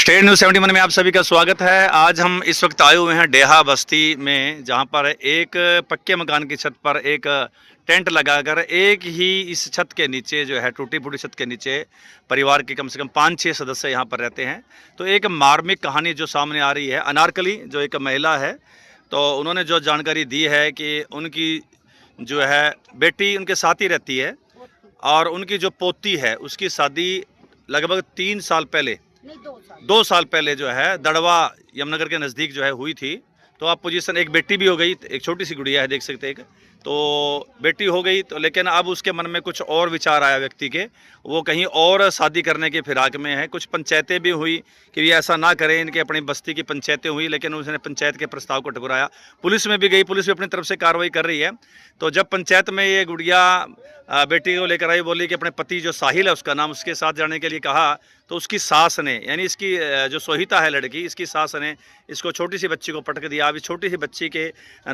State news 71 में आप सभी का स्वागत है। आज हम इस वक्त आए हुए हैं डेहा बस्ती में, जहां पर एक पक्के मकान की छत पर एक टेंट लगाकर एक ही इस छत के नीचे जो है टूटी फूटी छत के नीचे परिवार के कम से कम 5-6 सदस्य यहां पर रहते हैं। तो एक मार्मिक कहानी जो सामने आ रही है, अनारकली जो एक महिला है, तो उन्होंने जो जानकारी दी है कि उनकी जो है बेटी उनके साथ ही रहती है और उनकी जो पोती है उसकी शादी लगभग 3 साल पहले, 2 साल पहले जो है दड़वा यमुनानगर के नज़दीक जो है हुई थी। तो अब पोजीशन एक बेटी भी हो गई, एक छोटी सी गुड़िया है, देख सकते हैं। एक तो बेटी हो गई, तो लेकिन अब उसके मन में कुछ और विचार आया व्यक्ति के, वो कहीं और शादी करने के फिराक में है। कुछ पंचायतें भी हुई कि ये ऐसा ना करें, इनके अपनी बस्ती की पंचायतें हुई, लेकिन उसने पंचायत के प्रस्ताव को ठुकराया। पुलिस में भी गई, पुलिस भी अपनी तरफ से कार्रवाई कर रही है। तो जब पंचायत में ये गुड़िया बेटी को लेकर आई, बोली कि अपने पति जो साहिल है उसका नाम, उसके साथ जाने के लिए कहा, तो उसकी सास ने, यानी इसकी जो सोहिता है लड़की, इसकी सास ने इसको छोटी सी बच्ची को पटक दिया। अभी छोटी सी बच्ची के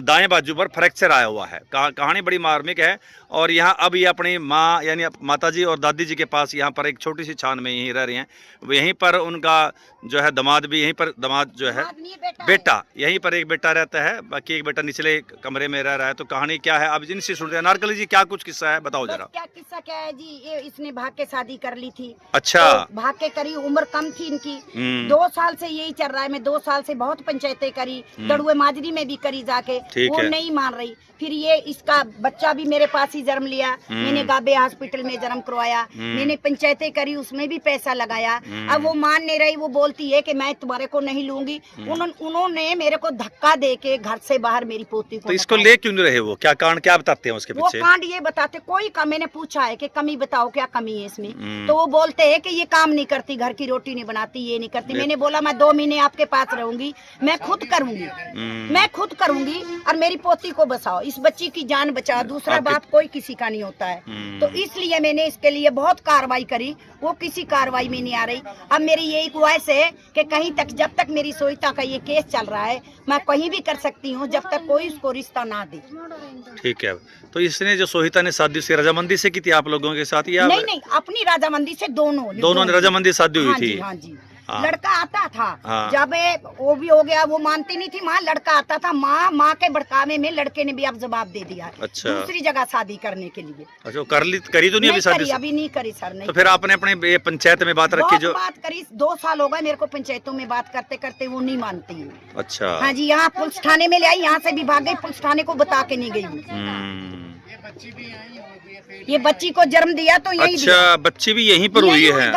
दाएं बाजू पर फ्रैक्चर आया हुआ है। कहानी बड़ी मार्मिक है। और यहाँ अब ये अपनी माँ यानी माताजी और दादी जी के पास यहाँ पर एक छोटी सी छान में यहीं रह रही हैं। यहीं पर उनका जो है दामाद भी, यहीं पर दामाद जो है बेटा यहीं पर एक बेटा रहता है, बाकी एक बेटा निचले कमरे में रह रहा है। तो कहानी क्या है अब जिनसे सुनते हैं। अनारकली जी, क्या कुछ किस्सा है, बताओ जरा। क्या किस्सा क्या है जी, ये इसने भाग के शादी कर ली थी। अच्छा, तो भाग के करी, उम्र कम थी इनकी। 2 साल से यही चल रहा है। मैं 2 साल से बहुत पंचायतें करी, दड़ुए माजरी में भी करी जाके, वो नहीं मान रही। फिर ये इसका बच्चा भी मेरे पास ही जन्म लिया। मैंने गाबे हॉस्पिटल में जन्म करवाया। मैंने पंचायतें करी, उसमें भी पैसा लगाया। अब वो मान नहीं रही, वो बोलती है कि मैं तुम्हारे को नहीं लूंगी। उन्होंने मेरे को धक्का दे के घर से बाहर मेरी पोती को। तो इसको ले क्यों नहीं रहे वो, क्या कारण, क्या बताते हैं उसके पीछे? वो कांड ये बताते कोई काम। मैंने पूछा है कि कमी बताओ, क्या कमी है इसमें? तो वो बोलते हैं कि ये काम नहीं करती, घर की रोटी नहीं बनाती, ये नहीं करती। मैंने बोला मैं 2 महीने आपके पास रहूंगी, मैं खुद करूंगी, मैं खुद करूंगी और मेरी पोती को बचाओ, इस बच्ची की जान बचाओ। दूसरा बाप कोई किसी का नहीं होता है। तो इसलिए मैंने इसके लिए बहुत कार्रवाई करी, वो किसी कार्रवाई में नहीं आ रही। अब मेरी यही ख्वाहिश है कि कहीं तक, जब तक मेरी सोहिता का ये केस चल रहा है, मैं कहीं भी कर सकती हूँ, जब तक कोई उसको रिश्ता ना दे। ठीक है। तो इसने जो सोहिता ने शादी उसकी रजामंदी से की थी आप लोगों के साथ, या नहीं, अपनी रजामंदी से दोनों ने रजामंदी शादी हुई थी? हाँ जी। लड़का आता था, जब वो भी हो गया, वो मानती नहीं थी माँ। लड़का आता था, माँ के भड़कावे में लड़के ने भी अब जवाब दे दिया। अच्छा। दूसरी जगह शादी करने के लिए। अच्छा, करी तो नहीं अभी शादी? अभी नहीं करी सर, नहीं। तो फिर आपने अपने पंचायत में बात रखी? जो बात करी, 2 साल हो गए मेरे को पंचायतों में बात करते करते, वो नहीं मानती। अच्छा। हाँ जी, यहाँ पुलिस थाने में ले आई, यहाँ से भी भाग गई, पुलिस थाने को बता के नहीं गई। ये बच्ची को जन्म दिया तो यही। अच्छा, बच्ची भी यहीं पर हुई है?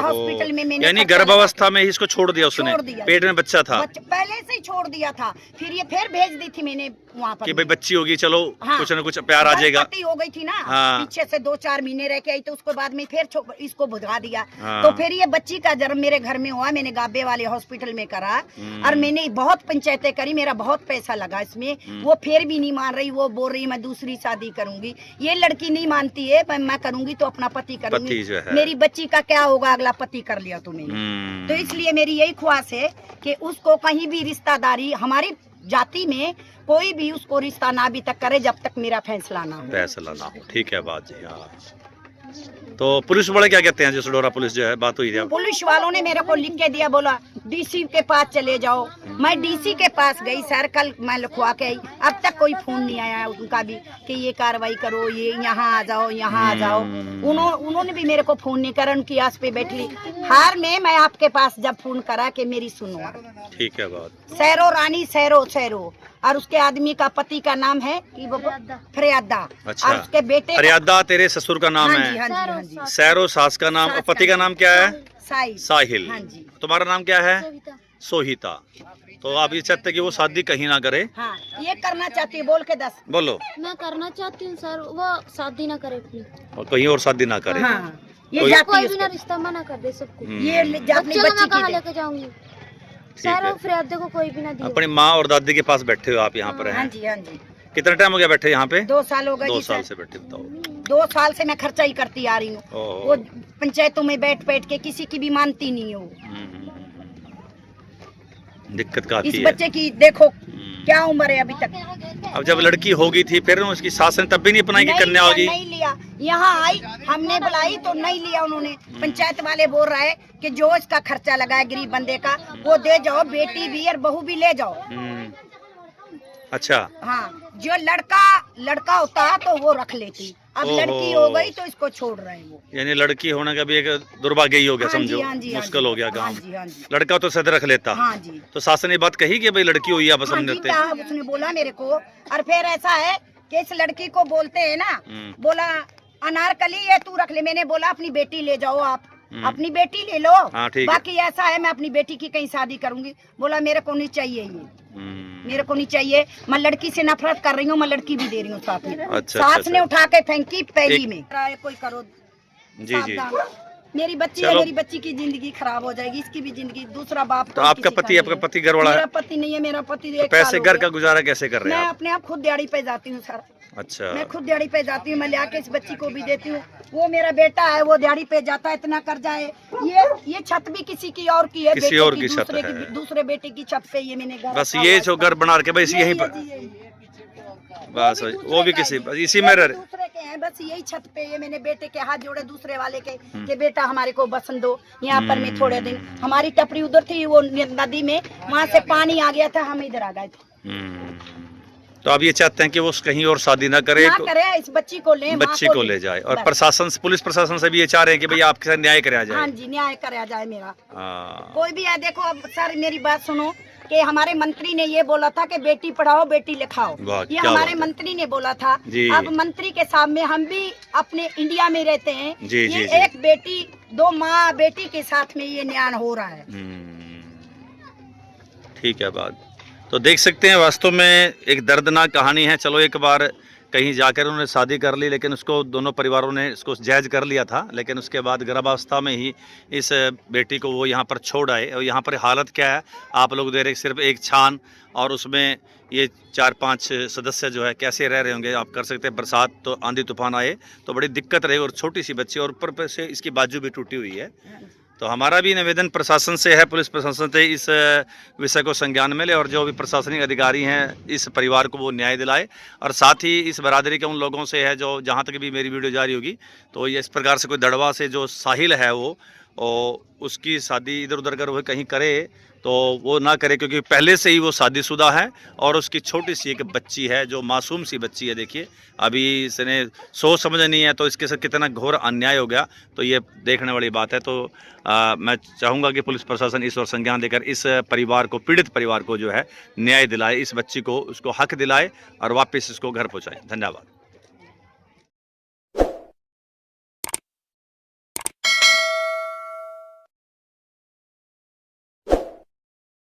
हॉस्पिटल में मैंने, यानी गर्भावस्था में ही इसको छोड़ दिया उसने? पेट में बच्चा था? पहले से ही छोड़ दिया था। फिर ये फिर भेज दी थी मैंने वहाँ पर कि भाई बच्ची होगी, चलो कुछ न कुछ प्यार आ जाएगा। हो गई थी ना, पीछे से 2-4 महीने रह के आई, तो उसके बाद में फिर इसको भगा दिया। तो फिर ये बच्ची का जन्म मेरे घर में हुआ। मैंने गाबे वाले हॉस्पिटल में करा और मैंने बहुत पंचायतें करी, मेरा बहुत पैसा लगा इसमें। वो फिर भी नहीं मान रही, वो बोल रही मैं दूसरी शादी करूंगी। ये लड़की नहीं मानती है, मैं करूंगी तो अपना पति करूंगी। मेरी बच्ची का क्या होगा, अगला पति कर लिया तो मैंने। तो इसलिए मेरी यही ख्वाहिश है कि उसको कहीं भी रिश्तेदारी, हमारी जाति में कोई भी उसको रिश्ता ना भी तक करे, जब तक मेरा फैसला ना हो। ठीक है बात जी। हाँ, तो पुलिस वाले क्या कहते हैं? जो सडोरा पुलिस जो है, बात हुई थी? पुलिस वालों ने मेरे को लिख के दिया, बोला डीसी के पास चले जाओ। मैं डीसी के पास गई सर, कल मैं लिखवा के आई। अब तक कोई फोन नहीं आया उनका भी कि ये कार्रवाई करो, ये यहाँ आ जाओ, यहाँ आ जाओ। उन्होंने भी मेरे को फोन नहीं करा, उनकी आस पे बैठ ली। हार में मैं आपके पास जब फोन करा कि मेरी सुनो। ठीक है बात। सैरो रानी सैरो और उसके आदमी का पति का नाम है फरियादा। अच्छा। और उसके बेटे फरियादा तेरे ससुर का नाम है? हाँ जी। सैरो सास का नाम, और पति का नाम क्या है? साहिल। हाँ जी। तुम्हारा नाम क्या है? सोहिता। तो आप ये चाहते कि वो शादी कहीं ना करे? हाँ, ये करना चाहती है, बोल के 10 बोलो। मैं करना चाहती हूँ सर, वो शादी ना करे अपनी, और कहीं और शादी ना करे। हाँ, ये कोई भी ना रिश्ता मना कर दे सबको। ये अपनी बच्ची कहाँ लेके जाऊंगी सर? फरियादे को कोई भी ना दिया। अपनी माँ और दादी के पास बैठे हो आप यहाँ पर? हाँ जी, हाँ जी। कितना टाइम हो गया बैठे यहाँ पे? 2 साल हो गए। 2 साल से बैठे। बताओ। 2 साल से मैं खर्चा ही करती आ रही हूँ। वो पंचायतों में बैठ के किसी की भी मानती नहीं हो। दिक्कत का इस बच्चे की देखो क्या उम्र है अभी तक। अब जब लड़की हो गई थी, फिर उसकी सास ने तब भी नहीं अपनाई कि कन्या होगी? नहीं लिया। यहाँ आई, हमने बुलाई तो नहीं लिया उन्होंने। पंचायत वाले बोल रहे हैं कि जो इसका खर्चा लगा है गरीब बंदे का वो दे जाओ, बेटी भी और बहू भी ले जाओ। अच्छा। हाँ, जो लड़का होता है तो वो रख लेती, अब लड़की हो गई तो इसको छोड़ रहे हैं वो। यानी लड़की होने का भी एक दुर्भाग्य ही हो गया, हाँ जी, समझो। हाँ जी, मुश्किल हो गया काम। हाँ जी, हाँ जी। लड़का तो सद रख लेता। हाँ जी। तो सास ने बात कही कि भाई लड़की हुई आप समझ लेते। हाँ, उसने बोला मेरे को। और फिर ऐसा है कि इस लड़की को बोलते हैं ना, बोला अनारकली ये तू रख ले। मैंने बोला अपनी बेटी ले जाओ, आप अपनी बेटी ले लो। हाँ, ठीक है। बाकी ऐसा है मैं अपनी बेटी की कहीं शादी करूंगी। बोला मेरे को नहीं चाहिए ये, मेरे को नहीं चाहिए। मैं लड़की से नफरत कर रही हूँ, मैं लड़की भी दे रही हूँ साथ में। अच्छा, सास अच्छा, ने उठा के फेंकी पहली में। कोई करो जी जी। मेरी बच्ची है, मेरी बच्ची की जिंदगी खराब हो जाएगी, इसकी भी जिंदगी। दूसरा बाप तो आपका पति घर वाला है? मेरा पति नहीं है, मेरा पति तो पैसे घर का गुजारा कैसे कर रहे हैं मैं आप? अपने आप खुद दिहाड़ी पे जाती हूँ सर। अच्छा। मैं खुद दिहाड़ी पे जाती हूँ, मैं लाके इस बच्ची को भी देती हूँ। वो मेरा बेटा है, वो दिहाड़ी पे जाता है, इतना कर्जा है। ये छत भी किसी की और की है, किसी और की छत है। दूसरे बेटे की छत पे ये मैंने घर बस ये जो घर बना के बस यहीं पर बस वो भी किसी इसी में रह। दूसरे के हैं, बस यही छत पे ये मैंने बेटे के हाथ जोड़े दूसरे वाले के कि बेटा हमारे को बसन दो यहाँ पर। मैं थोड़े दिन हमारी टपरी उधर थी वो नदी में, वहाँ से पानी आ गया था, हम इधर आ गए थे। तो आप ये चाहते हैं कि वो कहीं और शादी ना करे, इस बच्ची को ले जाए। और प्रशासन, पुलिस प्रशासन से भी ये चाह रहे हैं कि भैया आपके साथ न्याय कराया जाए। हाँ जी, न्याय कराया जाए मेरा। कोई भी है, देखो अब सर मेरी बात सुनो कि हमारे मंत्री ने ये बोला था कि बेटी पढ़ाओ बेटी लिखाओ, ये हमारे मंत्री ने बोला था। अब मंत्री के सामने हम भी अपने इंडिया में रहते हैं, ये एक बेटी दो माँ बेटी के साथ में ये न्याय हो रहा है। ठीक है बात। तो देख सकते हैं वास्तव में एक दर्दनाक कहानी है। चलो एक बार कहीं जाकर उन्होंने शादी कर ली, लेकिन उसको दोनों परिवारों ने इसको जायज़ कर लिया था, लेकिन उसके बाद गर्भावस्था में ही इस बेटी को वो यहाँ पर छोड़ आए। और यहाँ पर हालत क्या है आप लोग देख रहे, सिर्फ एक छान और उसमें ये 4-5 सदस्य जो है कैसे रह रहे होंगे आप कर सकते हैं। बरसात तो आंधी तूफान आए तो बड़ी दिक्कत रही, और छोटी सी बच्ची और ऊपर से इसकी बाजू भी टूटी हुई है। तो हमारा भी निवेदन प्रशासन से है, पुलिस प्रशासन से इस विषय को संज्ञान में ले और जो भी प्रशासनिक अधिकारी हैं इस परिवार को वो न्याय दिलाए। और साथ ही इस बरादरी के उन लोगों से है जो जहाँ तक भी मेरी वीडियो जारी होगी तो ये इस प्रकार से कोई दड़वा से जो साहिल है वो और उसकी शादी इधर उधर कर वो कहीं करे तो वो ना करे, क्योंकि पहले से ही वो शादीशुदा है और उसकी छोटी सी एक बच्ची है जो मासूम सी बच्ची है। देखिए अभी इसने सोच समझ नहीं है तो इसके साथ कितना घोर अन्याय हो गया, तो ये देखने वाली बात है। तो मैं चाहूँगा कि पुलिस प्रशासन इस ओर संज्ञान देकर इस परिवार को, पीड़ित परिवार को जो है न्याय दिलाए, इस बच्ची को उसको हक दिलाए और वापस इसको घर पहुँचाए। धन्यवाद।